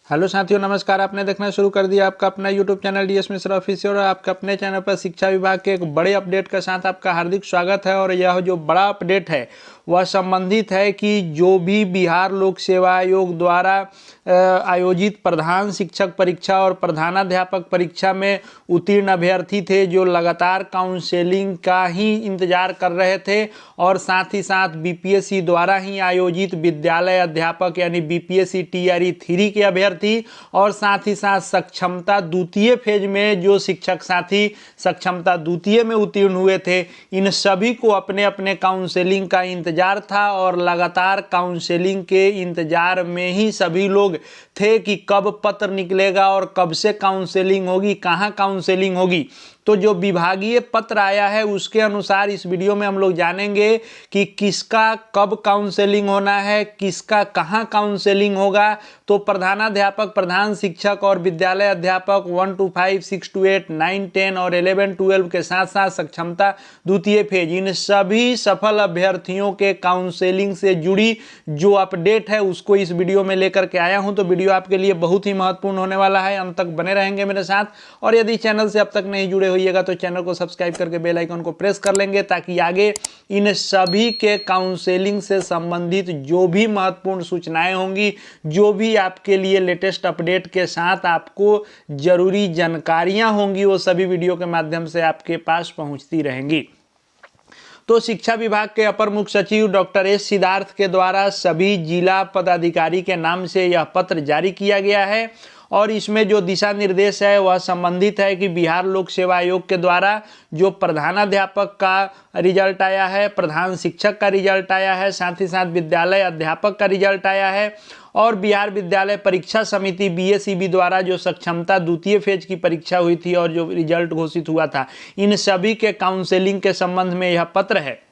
Hello साथियों, नमस्कार। आपने देखना शुरू कर दिया आपका अपना YouTube channel DS Mishra official और आपके अपने चैनल पर शिक्षा विभाग के एक बड़े अपडेट के साथ आपका हार्दिक स्वागत है। और यह जो बड़ा अपडेट है वह संबंधित है कि जो भी बिहार लोक सेवा आयोग द्वारा आयोजित प्रधान शिक्षक परीक्षा और प्रधानाध्यापक परीक्षा में उत्तीर्ण अभ्यर्थी थे, जो लगातार काउंसलिंग का ही इंतजार कर रहे थे और साथ ही साथ बीपीएससी द्वारा ही आयोजित विद्यालय अध्यापक यानी बीपीएससी टीआरई 3 के अभ्यर्थी और साथ ही साथ सक्षमता द्वितीय फेज में जो शिक्षक साथी सक्षमता द्वितीय में उत्तीर्ण हुए थे, इन सभी को अपने अपने काउंसलिंग का इंतजार था। और लगातार काउंसलिंग के इंतजार में ही सभी लोग थे कि कब पत्र निकलेगा और कब से काउंसलिंग होगी, कहाँ काउंसलिंग होगी। तो जो विभागीय पत्र आया है उसके अनुसार इस वीडियो में हम लोग जानेंगे कि किसका कब काउंसलिंग होना है, किसका कहाँ काउंसलिंग होगा। तो प्रधानाध्यापक, प्रधान शिक्षक और विद्यालय अध्यापक 1 to 5, 6 to 8, 9, 10 और 11, 12 के साथ साथ सक्षमता द्वितीय फेज, इन सभी सफल अभ्यर्थियों के काउंसलिंग से जुड़ी जो अपडेट है उसको इस वीडियो में लेकर के आया हूं। तो वीडियो आपके लिए बहुत ही महत्वपूर्ण होने वाला है, अंत तक बने रहेंगे मेरे साथ। और यदि चैनल से अब तक नहीं जुड़े होइएगा तो चैनल को सब्सक्राइब करके बेल आइकन को प्रेस कर लेंगे, ताकि आगे इन सभी के काउंसलिंग से संबंधित जो भी महत्वपूर्ण सूचनाएं होंगी, जो भी आपके लिए लेटेस्ट अपडेट के साथ आपको जरूरी जानकारियां होंगी, वो सभी वीडियो के माध्यम से आपके पास पहुंचती रहेंगी। तो शिक्षा विभाग के अपर मुख्य सचिव डॉक्टर एस सिद्धार्थ के द्वारा सभी जिला पदाधिकारी के नाम से यह पत्र जारी किया गया है। और इसमें जो दिशा निर्देश है वह संबंधित है कि बिहार लोक सेवा आयोग के द्वारा जो प्रधानाध्यापक का रिजल्ट आया है, प्रधान शिक्षक का रिजल्ट आया है, साथ ही साथ विद्यालय अध्यापक का रिजल्ट आया है और बिहार विद्यालय परीक्षा समिति बीएसईबी द्वारा जो सक्षमता द्वितीय फेज की परीक्षा हुई थी और जो रिजल्ट घोषित हुआ था, इन सभी के काउंसलिंग के संबंध में यह पत्र है।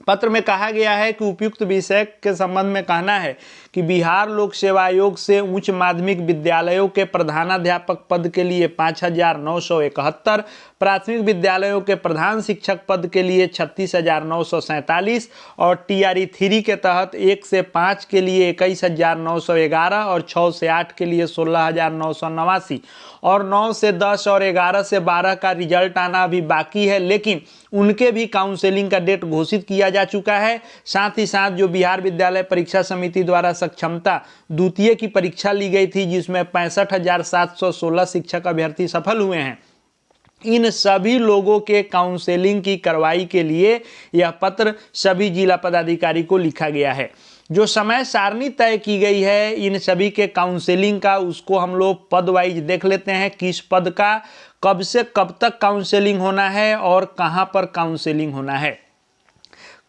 पत्र में कहा गया है कि उपयुक्त विषय के संबंध में कहना है कि बिहार लोक सेवा आयोग से उच्च माध्यमिक विद्यालयों के प्रधानाध्यापक पद के लिए 5,971, प्राथमिक विद्यालयों के प्रधान शिक्षक पद के लिए 36,947 और टीआरई 3 के तहत 1 से 5 के लिए 21,911 और 6 से 8 के लिए 16,989 और 9 से 10 और 11 से 12 का रिजल्ट आना अभी बाकी है, लेकिन उनके भी काउंसलिंग का डेट घोषित किया जा चुका है। साथ ही साथ जो बिहार विद्यालय परीक्षा समिति द्वारा सक्षमता द्वितीय की परीक्षा ली गई थी, जिसमें 65,716 शिक्षक अभ्यर्थी सफल हुए हैं, इन सभी लोगों के काउंसलिंग की कार्रवाई के लिए यह पत्र सभी जिला पदाधिकारी को लिखा गया है। जो समय सारणी तय की गई है इन सभी के काउंसलिंग का, उसको हम लोग पद वाइज देख लेते हैं। किस पद का कब से कब तक काउंसलिंग होना है और कहां पर काउंसलिंग होना है।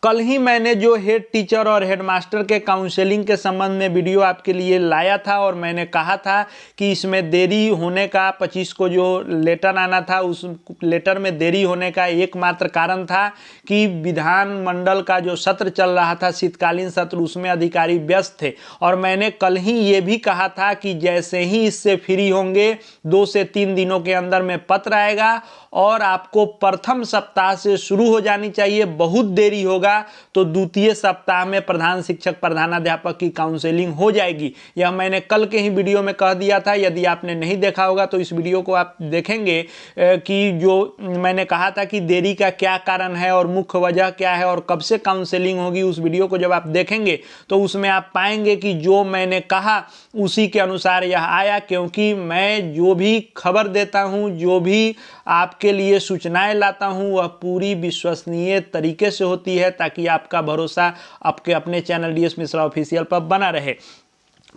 कल ही मैंने जो हेड टीचर और हेडमास्टर के काउंसलिंग के संबंध में वीडियो आपके लिए लाया था और मैंने कहा था कि इसमें देरी होने का 25 को जो लेटर आना था, उस लेटर में देरी होने का एकमात्र कारण था कि विधानमंडल का जो सत्र चल रहा था, शीतकालीन सत्र, उसमें अधिकारी व्यस्त थे। और मैंने कल ही ये भी कहा था कि जैसे ही इससे फ्री होंगे 2 से 3 दिनों के अंदर में पत्र आएगा और आपको प्रथम सप्ताह से शुरू हो जानी चाहिए। बहुत देरी होगा तो द्वितीय सप्ताह में प्रधान शिक्षक प्रधानाध्यापक की काउंसलिंग हो जाएगी। यह मैंने कल के ही वीडियो में कह दिया था। यदि आपने नहीं देखा होगा तो इस वीडियो को आप देखेंगे कि जो मैंने कहा था कि देरी का क्या कारण है और मुख्य वजह क्या है और कब से काउंसलिंग होगी, उस वीडियो को जब आप देखेंगे तो उसमें आप पाएंगे कि जो मैंने कहा उसी के अनुसार यह आया। क्योंकि मैं जो भी खबर देता हूं, जो भी आपके लिए सूचनाएं लाता हूं, वह पूरी विश्वसनीय तरीके से होती है, ताकि आपका भरोसा आपके अपने चैनल डीएस मिश्रा ऑफिशियल पर बना रहे।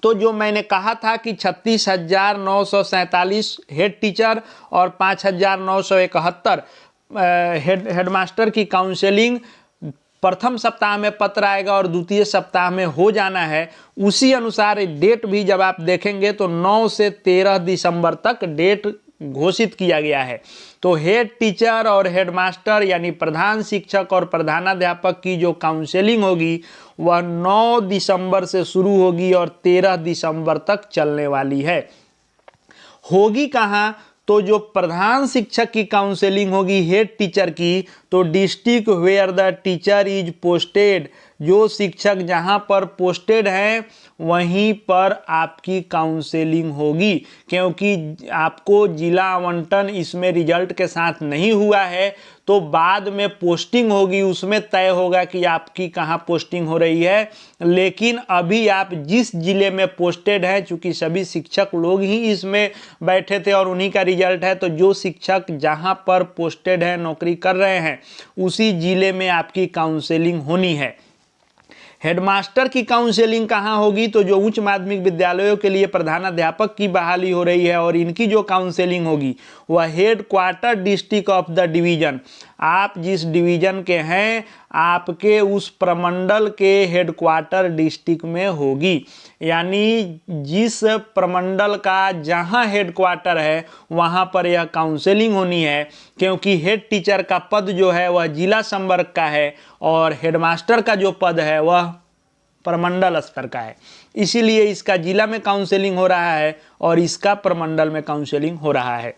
तो जो मैंने कहा था कि 36,947 हेड टीचर और 5,971 हेडमास्टर की काउंसलिंग प्रथम सप्ताह में पत्र आएगा और द्वितीय सप्ताह में हो जाना है, उसी अनुसार डेट भी जब आप देखेंगे तो 9 से 13 दिसंबर तक डेट घोषित किया गया है। तो हेड टीचर और हेडमास्टर यानी प्रधान शिक्षक और प्रधानाध्यापक की जो काउंसलिंग होगी वह 9 दिसंबर से शुरू होगी और 13 दिसंबर तक चलने वाली है। होगी कहाँ? तो जो प्रधान शिक्षक की काउंसलिंग होगी हेड टीचर की, तो district where the teacher is posted जो शिक्षक जहां पर पोस्टेड हैं वहीं पर आपकी काउंसलिंग होगी, क्योंकि आपको जिला आवंटन इसमें रिजल्ट के साथ नहीं हुआ है तो बाद में पोस्टिंग होगी, उसमें तय होगा कि आपकी कहां पोस्टिंग हो रही है। लेकिन अभी आप जिस जिले में पोस्टेड हैं, चूंकि सभी शिक्षक लोग ही इसमें बैठे थे और उन्हीं का रिजल्ट है, तो जो शिक्षक जहां पर पोस्टेड हैं, नौकरी कर रहे हैं, उसी जिले में आपकी काउंसलिंग होनी है। हेडमास्टर की काउंसलिंग कहाँ होगी? तो जो उच्च माध्यमिक विद्यालयों के लिए प्रधानाध्यापक की बहाली हो रही है और इनकी जो काउंसलिंग होगी वह head quarter district of the division, आप जिस डिवीजन के हैं आपके उस प्रमंडल के हेडक्वार्टर डिस्ट्रिक्ट में होगी। यानी जिस प्रमंडल का जहां हेडक्वार्टर है वहां पर यह काउंसलिंग होनी है, क्योंकि हेड टीचर का पद जो है वह जिला संवर्ग का है और हेडमास्टर का जो पद है वह प्रमंडल स्तर का है। इसीलिए इसका जिला में काउंसलिंग हो रहा है और इसका प्रमंडल में काउंसलिंग हो रहा है।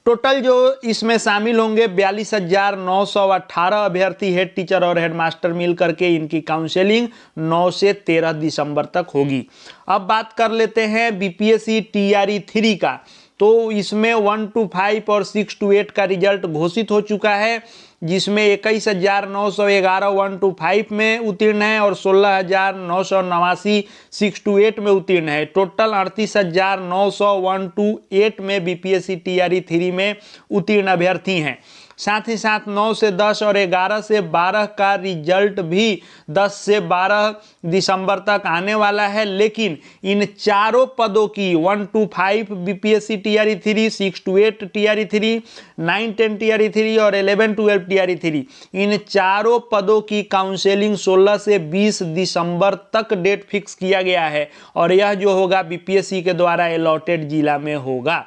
टोटल जो इसमें शामिल होंगे 42,918 अभ्यर्थी हेड टीचर और हेडमास्टर मिल करके इनकी काउंसलिंग 9 से 13 दिसंबर तक होगी। अब बात कर लेते हैं बीपीएससी टीआरई 3 का। तो इसमें 1 to 5 और 6 to 8 का रिजल्ट घोषित हो चुका है, जिसमें 21,911 1 to 5 में उत्तीर्ण है और 16,989 6 to 8 में उत्तीर्ण है। टोटल 38,900 1 to 8 में बीपीएससी टीआरई 3 में उत्तीर्ण अभ्यर्थी हैं। साथ ही साथ 9 से 10 और 11 से 12 का रिजल्ट भी 10 से 12 दिसंबर तक आने वाला है। लेकिन इन चारों पदों की 1 to 5 BPSC TRE 3, 6 to 8 TRE 3, 9, 10 TRE 3 और 11, 12 टीआरई 3, इन चारों पदों की काउंसलिंग 16 से 20 दिसंबर तक डेट फिक्स किया गया है और यह जो होगा बीपीएससी के द्वारा अलॉटेड जिला में होगा।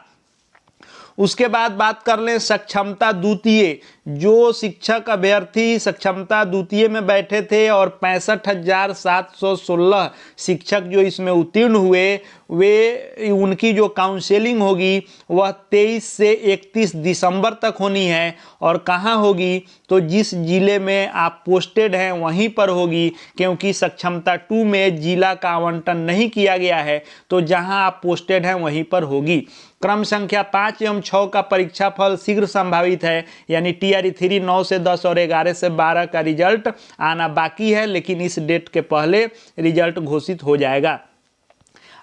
उसके बाद बात कर लें सक्षमता द्वितीय। जो शिक्षक अभ्यर्थी सक्षमता द्वितीय में बैठे थे और 65,716 शिक्षक जो इसमें उत्तीर्ण हुए, वे उनकी जो काउंसलिंग होगी वह 23 से 31 दिसंबर तक होनी है। और कहाँ होगी? तो जिस जिले में आप पोस्टेड हैं वहीं पर होगी, क्योंकि सक्षमता 2 में जिला का आवंटन नहीं किया गया है, तो जहां आप पोस्टेड हैं वहीं पर होगी। क्रम संख्या 5 एवं 6 का परीक्षा फल शीघ्र संभावित है, यानी टीआरई 3 9 से 10 और 11 से 12 का रिजल्ट आना बाकी है, लेकिन इस डेट के पहले रिजल्ट घोषित हो जाएगा।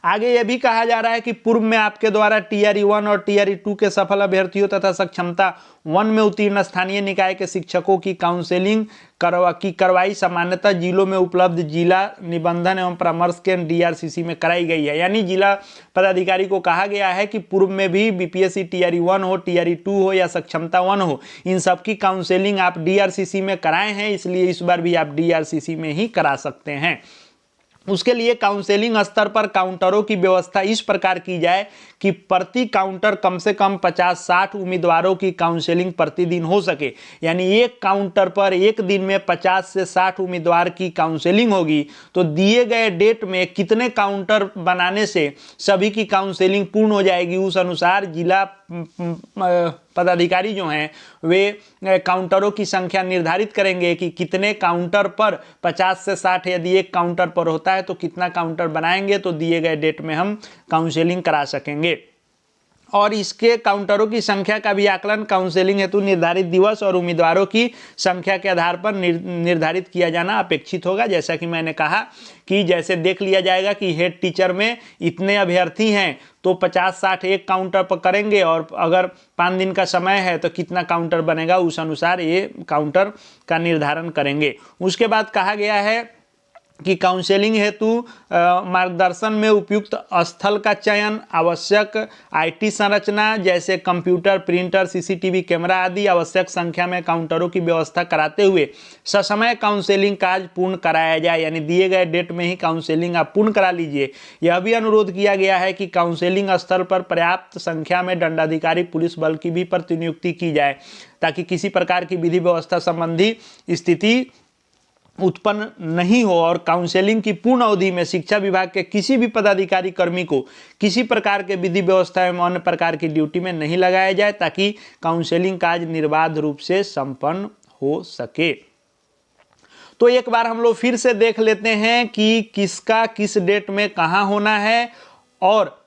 आगे यह भी कहा जा रहा है कि पूर्व में आपके द्वारा टीआरई 1 और टीआरई 2 के सफल अभ्यर्थियों तथा सक्षमता 1 में उत्तीर्ण स्थानीय निकाय के शिक्षकों की काउंसलिंग करवाई सामान्यतः जिलों में उपलब्ध जिला निबंधन एवं परामर्श केंद्र डीआरसीसी में कराई गई है। यानी जिला पदाधिकारी को कहा गया है कि पूर्व में भी बीपीएससी टीआरई 1 हो, टीआरई 2 हो या सक्षमता 1 हो, इन सब की काउंसलिंग आप डीआरसीसी में कराए हैं, इसलिए इस बार भी आप डीआरसीसी में ही करा सकते हैं। उसके लिए काउंसलिंग स्तर पर काउंटरों की व्यवस्था इस प्रकार की जाए कि प्रति काउंटर कम से कम 50-60 उम्मीदवारों की काउंसलिंग प्रतिदिन हो सके। यानी एक काउंटर पर एक दिन में 50 से 60 उम्मीदवार की काउंसलिंग होगी। तो दिए गए डेट में कितने काउंटर बनाने से सभी की काउंसलिंग पूर्ण हो जाएगी, उस अनुसार जिला पदाधिकारी जो हैं वे काउंटरों की संख्या निर्धारित करेंगे कि कितने काउंटर पर 50 से 60, यदि एक काउंटर पर होता है तो कितना काउंटर बनाएंगे तो दिए गए डेट में हम काउंसलिंग करा सकेंगे। और इसके काउंटरों की संख्या का भी आकलन काउंसलिंग हेतु निर्धारित दिवस और उम्मीदवारों की संख्या के आधार पर निर्धारित किया जाना अपेक्षित होगा। जैसा कि मैंने कहा कि जैसे देख लिया जाएगा कि हेड टीचर में इतने अभ्यर्थी हैं तो 50-60 एक काउंटर पर करेंगे और अगर 5 दिन का समय है तो कितना काउंटर बनेगा, उस अनुसार ये काउंटर का निर्धारण करेंगे। उसके बाद कहा गया है कि काउंसलिंग हेतु मार्गदर्शन में उपयुक्त स्थल का चयन, आवश्यक आईटी संरचना जैसे कंप्यूटर, प्रिंटर, सीसीटीवी कैमरा आदि आवश्यक संख्या में काउंटरों की व्यवस्था कराते हुए ससमय काउंसलिंग कार्य पूर्ण कराया जाए। यानी दिए गए डेट में ही काउंसलिंग आप पूर्ण करा लीजिए। यह भी अनुरोध किया गया है कि काउंसलिंग स्थल पर पर्याप्त संख्या में दंडाधिकारी पुलिस बल की भी प्रतिनियुक्ति की जाए, ताकि किसी प्रकार की विधि व्यवस्था संबंधी स्थिति उत्पन्न नहीं हो और काउंसलिंग की पूर्ण अवधि में शिक्षा विभाग के किसी भी पदाधिकारी कर्मी को किसी प्रकार के विधि व्यवस्था एवं अन्य प्रकार की ड्यूटी में नहीं लगाया जाए, ताकि काउंसलिंग कार्य निर्बाध रूप से संपन्न हो सके। तो एक बार हम लोग फिर से देख लेते हैं कि किसका किस डेट में कहाँ होना है, और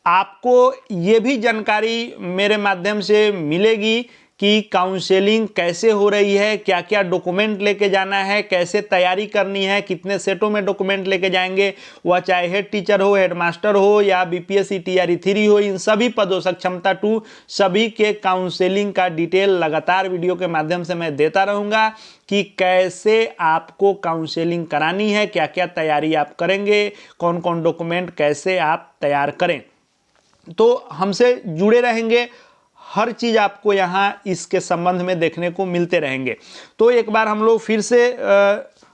आपको ये भी जानकारी मेरे माध्यम से मिलेगी कि काउंसलिंग कैसे हो रही है, क्या क्या डॉक्यूमेंट लेके जाना है, कैसे तैयारी करनी है, कितने सेटों में डॉक्यूमेंट लेके जाएंगे, वह चाहे हेड टीचर हो, हेडमास्टर हो या बीपीएससी टीआरई 3 हो, इन सभी पदों सक्षमता 2 सभी के काउंसलिंग का डिटेल लगातार वीडियो के माध्यम से मैं देता रहूँगा कि कैसे आपको काउंसलिंग करानी है, क्या क्या तैयारी आप करेंगे, कौन कौन डॉक्यूमेंट कैसे आप तैयार करें। तो हमसे जुड़े रहेंगे, हर चीज़ आपको यहाँ इसके संबंध में देखने को मिलते रहेंगे। तो एक बार हम लोग फिर से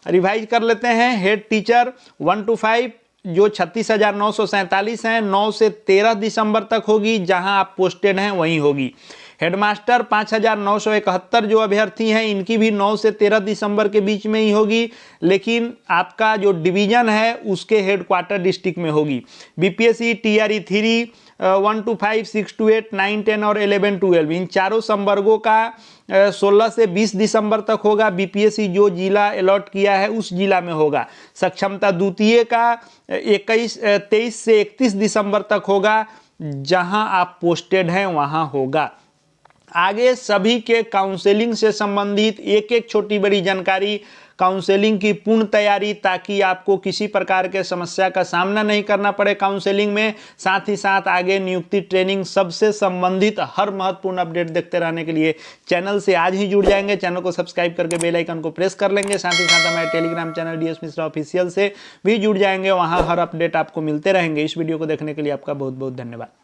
रिवाइज कर लेते हैं। हेड टीचर 1 to 5 जो 36,947 हैं, 9 से 13 दिसंबर तक होगी, जहां आप पोस्टेड हैं वहीं होगी। हेडमास्टर 5,971 जो अभ्यर्थी हैं, इनकी भी 9 से 13 दिसंबर के बीच में ही होगी, लेकिन आपका जो डिवीजन है उसके हेडक्वार्टर डिस्ट्रिक्ट में होगी। बीपीएससी टीआरई 3 1 to 5, 6 to 8, 9, 10 और 11 to 12 इन चारों संवर्गों का 16 से 20 दिसंबर तक होगा। बीपीएससी जो जिला अलॉट किया है उस जिला में होगा। सक्षमता द्वितीय का 23 से 31 दिसंबर तक होगा, जहां आप पोस्टेड हैं वहां होगा। आगे सभी के काउंसलिंग से संबंधित एक एक छोटी बड़ी जानकारी, काउंसलिंग की पूर्ण तैयारी, ताकि आपको किसी प्रकार के समस्या का सामना नहीं करना पड़े काउंसलिंग में। साथ ही साथ आगे नियुक्ति ट्रेनिंग सबसे संबंधित हर महत्वपूर्ण अपडेट देखते रहने के लिए चैनल से आज ही जुड़ जाएंगे। चैनल को सब्सक्राइब करके बेल आइकन को प्रेस कर लेंगे। साथ ही साथ हमारे Telegram channel DS Mishra official से भी जुड़ जाएंगे, वहाँ हर अपडेट आपको मिलते रहेंगे। इस वीडियो को देखने के लिए आपका बहुत बहुत धन्यवाद।